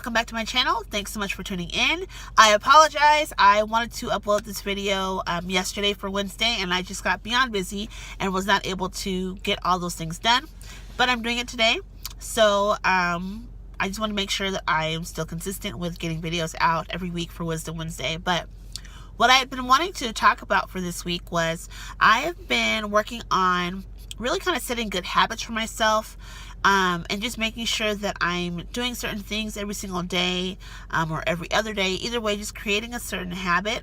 welcome back to my channel. Thanks so much for tuning in. I apologize. I wanted to upload this video yesterday for Wednesday, and I just got beyond busy and was not able to get all those things done. But I'm doing it today. So I just want to make sure that I am still consistent with getting videos out every week for Wisdom Wednesday. But what I had been wanting to talk about for this week was I have been working on really kind of setting good habits for myself. And just making sure that I'm doing certain things every single day or every other day. Either way, just creating a certain habit.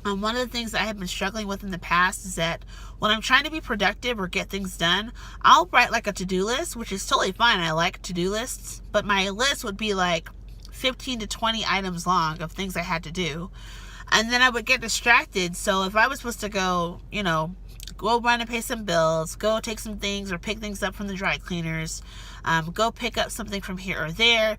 One of the things that I have been struggling with in the past is that when I'm trying to be productive or get things done, I'll write like a to-do list, which is totally fine. I like to-do lists, but my list would be like 15 to 20 items long of things I had to do. And then I would get distracted. So if I was supposed to go, go run and pay some bills, go take some things or pick things up from the dry cleaners, go pick up something from here or there,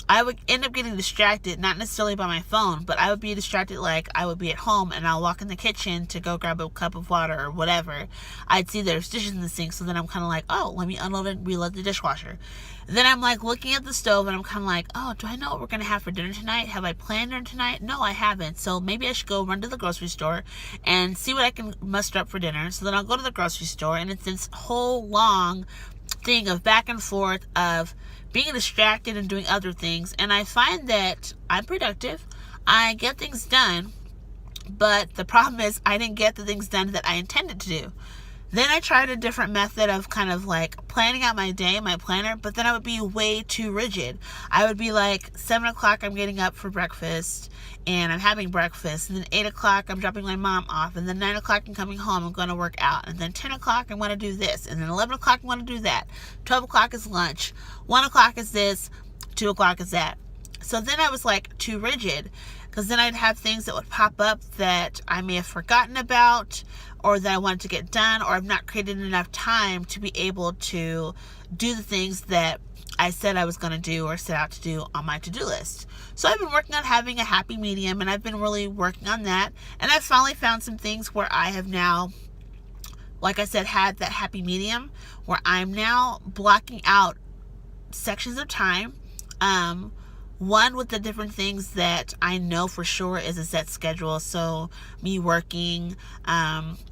I would end up getting distracted, not necessarily by my phone, but I would be distracted. Like I would be at home and I'll walk in the kitchen to go grab a cup of water or whatever. I'd see there's dishes in the sink, so then I'm kind of like, oh, let me unload and reload the dishwasher. Then I'm like looking at the stove and I'm kind of like, oh, do I know what we're going to have for dinner tonight? Have I planned dinner tonight? No, I haven't. So maybe I should go run to the grocery store and see what I can muster up for dinner. So then I'll go to the grocery store, and it's this whole long thing of back and forth of being distracted and doing other things. And I find that I'm productive. I get things done, but the problem is I didn't get the things done that I intended to do. Then I tried a different method of kind of like planning out my day, my planner, but then I would be way too rigid. I would be like 7 o'clock, I'm getting up for breakfast and I'm having breakfast. And then 8 o'clock, I'm dropping my mom off. And then 9 o'clock, I'm coming home, I'm going to work out. And then 10 o'clock, I'm going to do this. And then 11 o'clock, I'm going to do that. 12 o'clock is lunch. 1 o'clock is this. 2 o'clock is that. So then I was like too rigid, because then I'd have things that would pop up that I may have forgotten about, or that I wanted to get done, or I've not created enough time to be able to do the things that I said I was going to do or set out to do on my to-do list. So I've been working on having a happy medium, and I've been really working on that. And I've finally found some things where I have now, like I said, had that happy medium where I'm now blocking out sections of time. One with the different things that I know for sure is a set schedule. So me working,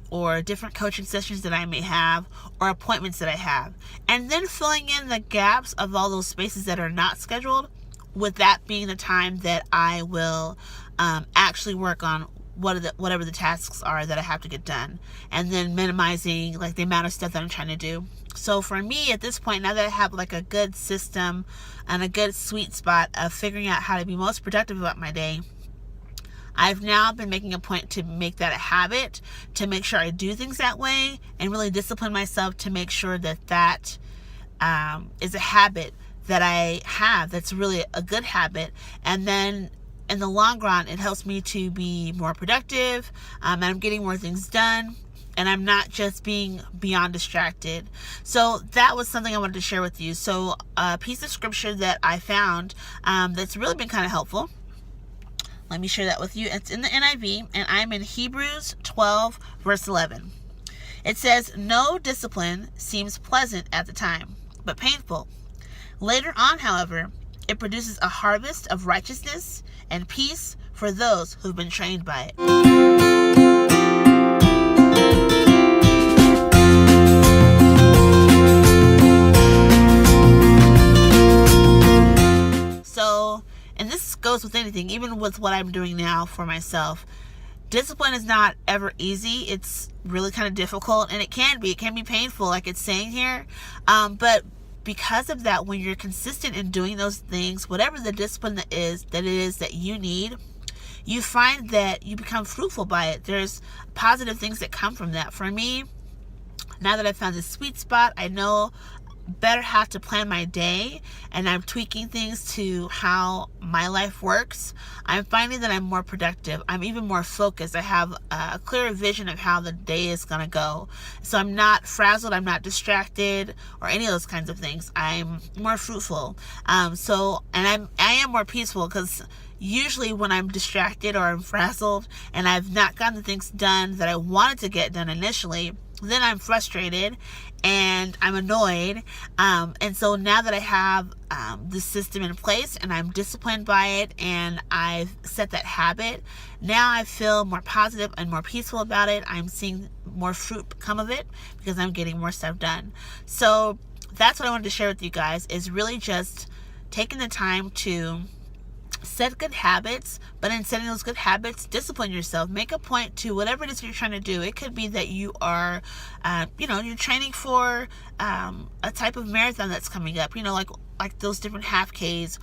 or different coaching sessions that I may have, or appointments that I have. And then filling in the gaps of all those spaces that are not scheduled, with that being the time that I will actually work on whatever the tasks are that I have to get done. And then minimizing like the amount of stuff that I'm trying to do. So for me at this point, now that I have like a good system and a good sweet spot of figuring out how to be most productive about my day, I've now been making a point to make that a habit, to make sure I do things that way, and really discipline myself to make sure that that is a habit that I have that's really a good habit. And then in the long run, it helps me to be more productive, and I'm getting more things done, and I'm not just being beyond distracted. So that was something I wanted to share with you. So a piece of scripture that I found that's really been kind of helpful. Let me share that with you. It's in the NIV, and I'm in Hebrews 12, verse 11. It says, "No discipline seems pleasant at the time, but painful. Later on, however, it produces a harvest of righteousness and peace for those who've been trained by it." So, and this goes with anything, even with what I'm doing now for myself. Discipline is not ever easy. It's really kind of difficult, and it can be painful, like it's saying here. But because of that, when you're consistent in doing those things, whatever the discipline that it is that you need, you find that you become fruitful by it. There's positive things that come from that. For me, now that I've found this sweet spot, I know better how to plan my day, and I'm tweaking things to how my life works. I'm finding that I'm more productive. I'm even more focused. I have a clearer vision of how the day is going to go. So I'm not frazzled. I'm not distracted or any of those kinds of things. I'm more fruitful. And I am more peaceful, because usually when I'm distracted or I'm frazzled and I've not gotten the things done that I wanted to get done initially, then I'm frustrated and I'm annoyed. And so now that I have this system in place and I'm disciplined by it and I've set that habit, now I feel more positive and more peaceful about it. I'm seeing more fruit come of it because I'm getting more stuff done. So that's what I wanted to share with you guys, is really just taking the time to set good habits, but in setting those good habits, discipline yourself. Make a point to whatever it is you're trying to do. It could be that you are, you're training for a type of marathon that's coming up, like those different half Ks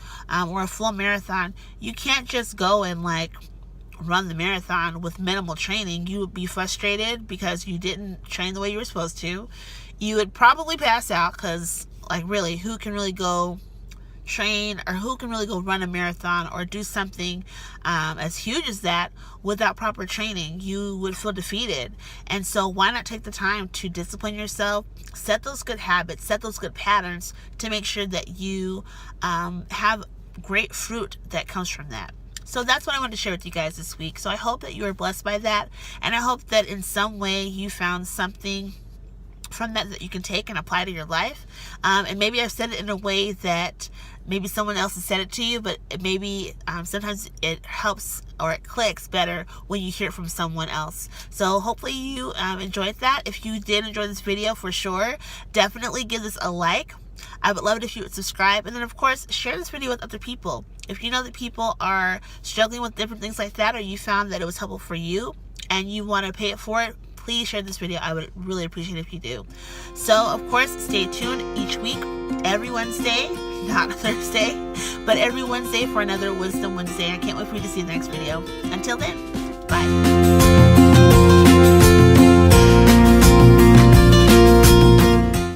or a full marathon. You can't just go and run the marathon with minimal training. You would be frustrated because you didn't train the way you were supposed to. You would probably pass out because, really, who can really go train, or who can really go run a marathon or do something as huge as that without proper training? You would feel defeated. And so why not take the time to discipline yourself, set those good habits, set those good patterns to make sure that you have great fruit that comes from that. So that's what I wanted to share with you guys this week. So I hope that you are blessed by that, and I hope that in some way you found something from that you can take and apply to your life. And maybe I've said it in a way that maybe someone else has said it to you, but maybe sometimes it helps or it clicks better when you hear it from someone else. So hopefully you enjoyed that. If you did enjoy this video, for sure, definitely give this a like. I would love it if you would subscribe, and then of course share this video with other people. If you know that people are struggling with different things like that, or you found that it was helpful for you and you want to pay it forward, please share this video. I would really appreciate it if you do. So of course, stay tuned each week, every Wednesday, not Thursday, but every Wednesday for another Wisdom Wednesday. I can't wait for you to see the next video. Until then, bye.